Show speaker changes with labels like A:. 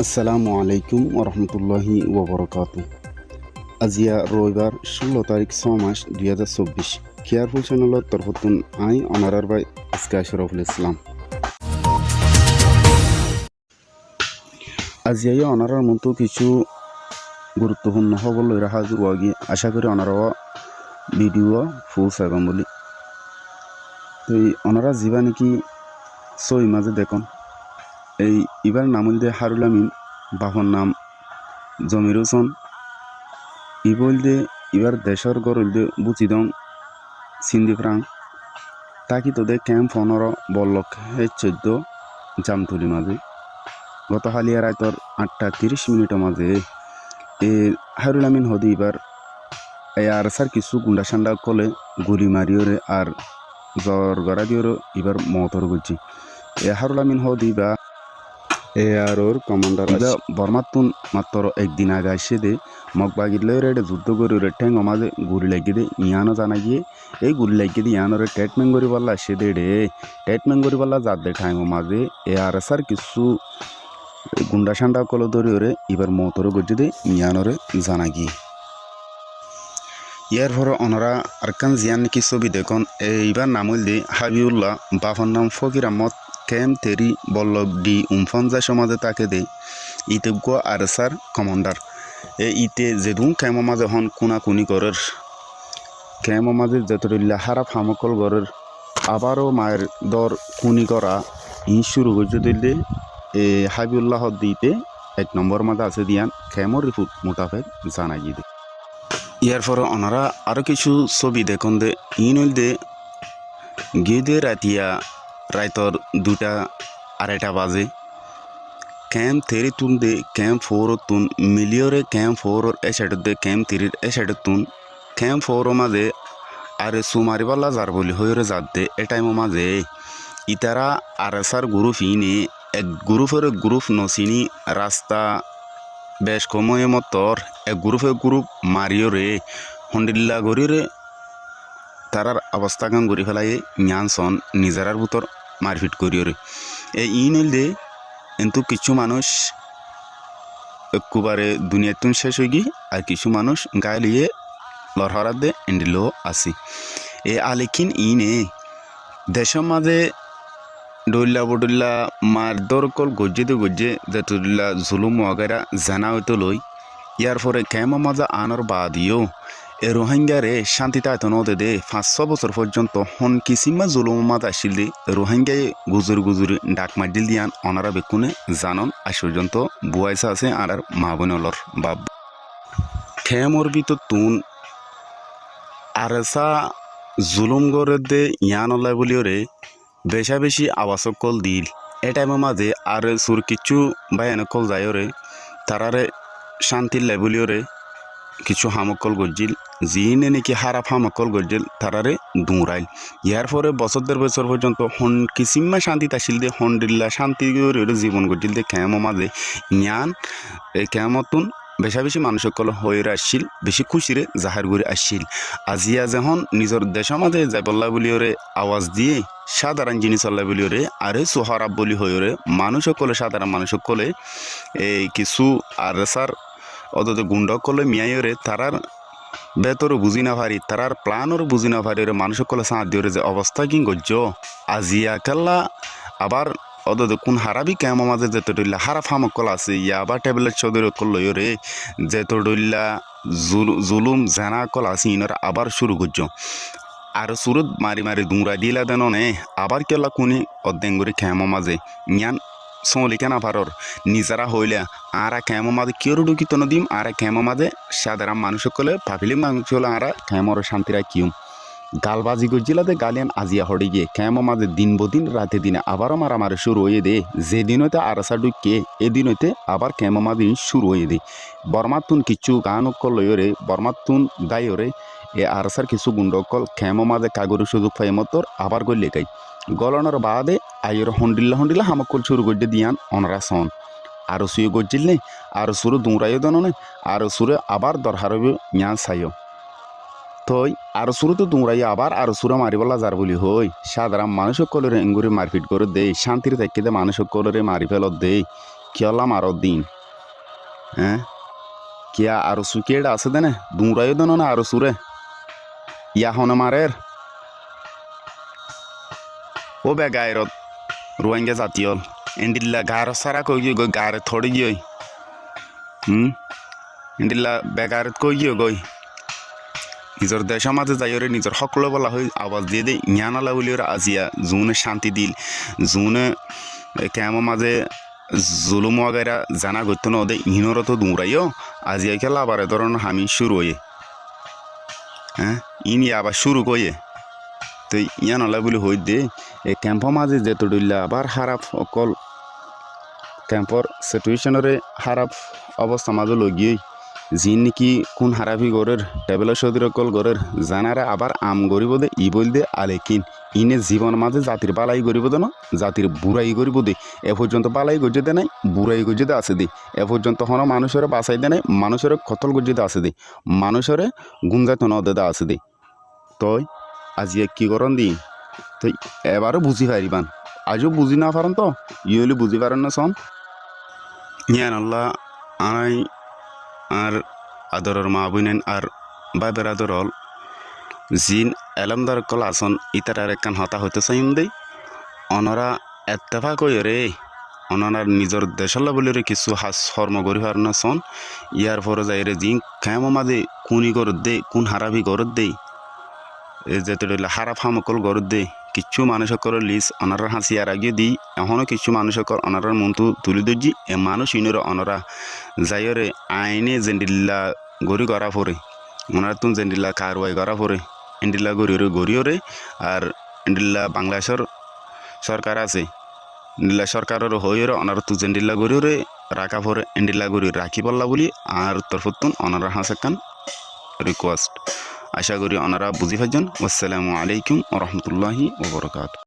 A: আসসালামু আলাইকুম ওরহমতুল্লাহি ওবরকাতু। আজিয়া রবিবার 16 তারিখ 6 মাস 2024 কেয়ারফুল চ্যানেলত তরফতুন আই অনারার বাই আজকে শরফুল ইসলাম। আজিয়া অনারার মতো কিছু গুরুত্বপূর্ণ খবর লইরা হাজির হওয়াগি আশা করি অনারা ভিডিও ফুল চাইবাম বলি। তো অনারা যাবা নাকি সই মাঝে দেখুন এই ইবার নাম হইতে হারুল আমিন, বাপর নাম জমির হোসেন। ই বলতে এবার দেশের গড় হইতে বুচি দং সিন্ধি ফ্রাং তাকি তোদের ক্যাম্প 15 বল্লক 14 জামতুলি মাঝে গত হালিয়া রায়তর 8:30 মাঝে এ হারুল আমিন হদি এবার আর সার কিছু গুন্ডা সান্ডা কলে গুলি মারিওরে আর জ্বর গড়া দিওর এবার মতর গুজি এ হারুল আমিন হদি বা এআরওর কমান্ডার বর্মাতুন মাত্র একদিন আগে আসে দে মগবাগিলে রেডে যুদ্ধ করে ঠেং মাঝে গুলি লাগিয়ে দে ইয়ানো জানা গিয়ে এই গুলি লাগিয়ে দিয়ে ইয়ানোরে ট্রিটমেন্ট করি পাল্লা আসে দে রে ট্রিটমেন্ট করি পাল্লা যার দে ঠাইম মাঝে এআরএসআর কিছু গুন্ডা সান্ডা কলো ধরে ওরে এবার মতরে গজে দে ইয়ানোরে জানা গিয়ে ইয়ার পর ওনারা আরকান জিয়ান কি ছবি দেখুন এইবার নাম হইল দে হাবিউল্লাহ, বাপর নাম ফকির আহমদ, ক্যাম্প তেরি বল্লভ ডি উমফনজা সমাজে তাকে দে ইতেজ্ঞ আরএসআর কমান্ডার ইতে যেদুন ক্যাম্প মাঝে হন কুনাকুনি গড়ের ক্যাম্প মাঝে যতরিল্লা হারাপ হামকল গড়ের আবারও মায়ের দর কুনি করা ই শুরু করছে দিলে হাবিউল্লাহ দিতে 1 নম্বর মাঝে আছে দিয়ান ক্যাম্পর রিপোর্ট মোতাবেক জানা গিয়ে ইয়ার পর ওনারা আরও কিছু ছবি দেখুন দে ইন হইল দে গিয়ে রাতিয়া রায়তর 2:30 বাজে ক্যাম্প 3 তুন দে ক্যাম্প 4 তুন মিলিয়রে ক্যাম্প 4 এ সাইড দে ক্যাম্প 3 এ সাইড তুন ক্যাম্প 4 মাঝে আরে সুমারিবাল্লা যার বলি হইরে যাত দে এ টাইম মাঝে ইতারা আরএসআর গ্রুপ ইনে এক গ্রুপ নসিনি রাস্তা বেশ কময়ে মতর এক গ্রুপ মারিওরে হন্ডিল্লা গরিরে তারার অবস্থা গান গড়ি ফেলাই জ্ঞানসন নিজেরার ভিতর মারপিট করিওরে ই নইল দে কিন্তু কিছু মানুষ একবারে দুনিয়াতুন শেষ হয়ে গিয়ে আর কিছু মানুষ গায়ে লিয়ে লড়হরাত দে এন্ডিলো আসি আলেকিন ইনে দেশের মাঝে ডইল্লা বডল্লা মারদর কল গজ্জে যেতুল্লা জুলুম ওয়াগেরা জানা হইতো লই ইয়ার পরে ক্যাম্প মাঝে আনর বাদিও এ রোহিঙ্গারে শান্তিতে আয়তন দে 500 বছর পর্যন্ত হন কিসিমা জুলুম মাঝ আসিল দে রোহিঙ্গায় গুজুরি ডাক মারদিল দিয়ান অনারা বেকুনে জানন আজ পর্যন্ত বুয়াইসা আছে আর মা বোনলর বাপ ক্যাম্পর ভিতর তুন আরেসা জুলুম গড়ে দে ইয়ান অল্লাই বলিওরে বেশি আবাসক কল দিল এ টাইমের মাঝে আর সুর কিছু বায়ান কল যায়রে তারারে শান্তির লেবুলিওরে কিছু হামকল গজ্জিল জিনে নাকি হারাপ হামকল গজ্জিল তারারে দুঁরাইল ইয়ার পরে বছর পর্যন্ত হন কিসিমা শান্তি আসিল দে হন্ডিল্লা শান্তি জীবন গজ্জিল দে ক্যাম মাঝে ইয়ান এই ক্যামতুন বেশি মানুষসকল হয়ে আসছিল বেশি খুশিরে জাহার করে আসছিল আজিয়া যখন নিজের দেশের মাঝে যাইবল্লা বলিওরে আওয়াজ দিয়ে সাধারণ জিনিস আল্লাহ বলিওরে আরে সোহারাব বলি হইরে মানুষসকলে সাধারণ মানুষসকলে এই কিছু আর সার অত গুন্ডকলে মিয়াইরে তারার বেতরও বুঝি না পারি তারার প্ল্যানও বুঝি না পারি মানুষসকলে সাঁত দিয়ে যে অবস্থা কি গজ্জ আজিয়া কেল্লা আবার অত কোন হারাবি ক্যাম মাঝে যেত ডইল্লা হারা ফামকল আছে ইয়া আবার ট্যাবলেট চৌধুরী কল লইরে যেত ডইল্লা জুলুম জানা কল আছে ইনর আবার শুরু করছ আর সুরত মারি দুঁরা দিলা দেন নে আবার কেলা কোনি অর্ধেঙ্গুরি ক্যাম মাঝে ইয়ান সলি কেনা পারর নিজেরা হইলে আরা ক্যাম মাঝে কেউ ঢুকিত নদিম আর ক্যাম মাঝে সাধারণ মানুষ সকলে ভাবিলে মানুষ হলে আরা ক্যামর শান্তিরা কিউম গালবাজি গজিলাতে গালিয়ান আজিয়া হড়ে গিয়ে ক্যাম মাঝে দিন বদিন রাতে দিনে আবারও মারামারি শুরু হয়ে দে যেদিন হইতে আরসা ঢুকে এদিন হইতে আবার ক্যাম মাঝে শুরু হয়ে দে বর্মাতুন কিছু গান লইরে বর্মাতুন গাইরে এ আরসার কিছু গুন্ডকল ক্যাম মাঝে কাগর সুযোগ পাই মতর আবার গলে গাই গলনের বাদে আইর হন্ডিল্লা হামকল শুরু করতে দিয়ান অনরা সন আরো সুয়ে গজিল নে আর সুরে দুঁরাইও দন নে আর সুরে আবার দরহারবে ইয়ান চাইও তই আর সুরতো দুঁরাই আবার আর সুরা মারিবলা যার বলি হই সাধারণ মানুষ সকলের এঙ্গুরি মারপিট করে দেই শান্তির থাকি দে মানুষ সকলের মারি ফেলত দেই কিয়লা মারত দিন হ্যাঁ কিয়া আরো সুকেটা আছে দেনে দুমরাইও দেন না আরো সুরে ইয়া হনে মারের ও বে গায়রত রোহিঙ্গা জাতীয়ল এন্ডিল্লা গার সারা কই গিয়ে গই গারে থড়ি গিয়ে এন্ডিল্লা বেগারত কই গিয়ে গই নিজের দেশের মাঝে যাইরে নিজের সকলে বলা হয় আওয়াজ দিয়ে দেয় ইয়ানালা বলি ওরা আজিয়া জুনে শান্তি দিল জুনে কেমন মাঝে জুলুম ওয়াগাইরা জানা করতো না ওদের ইনর তো দৌড়াইও আজিয়া খেলা আবার এ ধরনের হামি শুরু হয়ে হ্যাঁ ইনি আবার শুরু করে তো ইয়ানালা বলি হই দে এই ক্যাম্পর মাঝে যেত ডইলা আবার খারাপ অকল ক্যাম্পর সিচুয়েশনরে খারাপ অবস্থা মাঝে লগিয়ে যিন নাকি কোন হারাফি গরের টেবলের সদির অকল গরের জানারা আবার আম গরিব দে ই বল দে আলেকিন ইনে জীবন মাঝে জাতির বালাই গরিব দে না জাতির বুড়াই গরিব দে এ পর্যন্ত বালাই গজ্জে দে নাই বুড়াই গজ্জে দে আছে দে এ পর্যন্ত হন মানুষের বাঁচাই দে নাই মানুষের কতল গজ্জে দে আছে দে মানুষের গুঞ্জাত নদে আছে দে তই আজি কি করন দি তো এবারও বুঝি পারিবান আজও বুঝি না পারেন তো ইহলি বুঝি পারেন না সন ইয়ান আল্লাহ আই আর আদরের মা বোনেন আর বাইবের আদরল জিন এলমদার কল আসন ইতার একখান হতা হইতে চাইম দেই অনরা এত্তেফাক হই রে অনার নিজের দেশল্লা বলে কিছু হাস কর্ম করি পার না সন ইয়ার পরে যাই রে জিন খেমো মাদে কুনি গরত দে কোন হারাবি গরত দেই যেতে হারাপ হামকল গরত দে কিছু মানুষকর লিস অনারার হাসি আর আগে দিই এখনও কিছু মানুষকর অনারার মনটু তুলি দর্জি এ মানুষ ইনর অনরা যাইরে আইনে জেন্ডিল্লা গড়ি করা পরে ওনার তুন জেন্ডিল্লা কারওয়াই করা পরে এন্ডিল্লা গড়িওরে আর এন্ডিল্লা বাংলাদেশের সরকার আছে এন্ডিল্লা সরকারের হইরে অনার তু জেন্ডিল্লা গড়িওরে রাখা পরে এন্ডিল্লা গড়ি রাখি পাল্লা বলি আর তরফতুন অনারার হাসেকান রিকোয়েস্ট আশা করি ওনারা বুঝি পাইছেন। আসসালামু আলাইকুম ওয়া রাহমাতুল্লাহি ওয়া বারাকাতুহু।